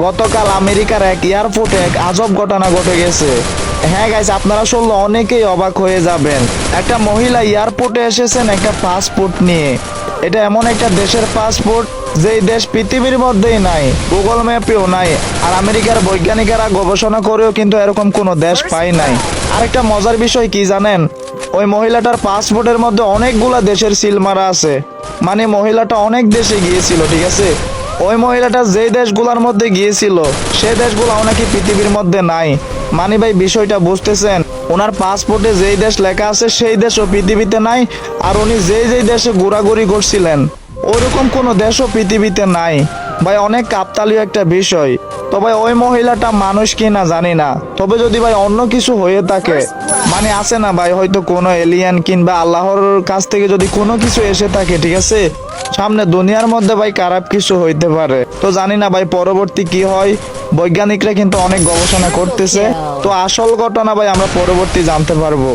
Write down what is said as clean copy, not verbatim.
গতকাল আমেরিকার এক এয়ারপোর্টে এক আজব ঘটনা ঘটে গেছে। হ্যাঁ গাইস, আপনারা শুনলে অনেকেই অবাক হয়ে যাবেন। একটা মহিলা এয়ারপোর্টে এসেছেন একটা পাসপোর্ট নিয়ে। এটা এমন একটা দেশের পাসপোর্ট যেই দেশ পৃথিবীর মধ্যেই নাই, গুগল ম্যাপেও নাই। আর আমেরিকার বৈজ্ঞানিকেরা গবেষণা করেও কিন্তু এরকম কোনো দেশ পায় নাই। আরেকটা মজার বিষয় কি জানেন, ওই মহিলাটার পাসপোর্টের মধ্যে অনেকগুলা দেশের সিল মারা আছে। মানে মহিলাটা অনেক দেশে গিয়েছিল, ঠিক আছে। ওই মহিলাটা যেই দেশগুলোর মধ্যে গিয়েছিল সেই দেশগুলো নাকি পৃথিবীর মধ্যে নাই। মানে ভাই বিষয়টা বুঝতেছেন, ওনার পাসপোর্টে যেই দেশ লেখা আছে সেই দেশও পৃথিবীতে নাই। আর উনি যেই যেই দেশে ঘোরাঘুরি করছিলেন ওরকম কোনো দেশও পৃথিবীতে নাই। ভাই অনেক কাকতালীয় একটা বিষয়। তো ভাই ওই মহিলাটা মানুষ কি না জানি না, তবে যদি ভাই অন্য কিছু হয়ে থাকে, মানে আছে না ভাই, হয়তো কোনো এলিয়েন কিংবা আল্লাহর কাছ থেকে যদি কোনো কিছু এসে থাকে, ঠিক আছে, সামনে দুনিয়ার মধ্যে ভাই খারাপ কিছু হইতে পারে। তো জানি না ভাই পরবর্তী কি হয়, বৈজ্ঞানিকরা কিন্তু অনেক গবেষণা করতেছে। তো আসল ঘটনা ভাই আমরা পরবর্তী জানতে পারবো।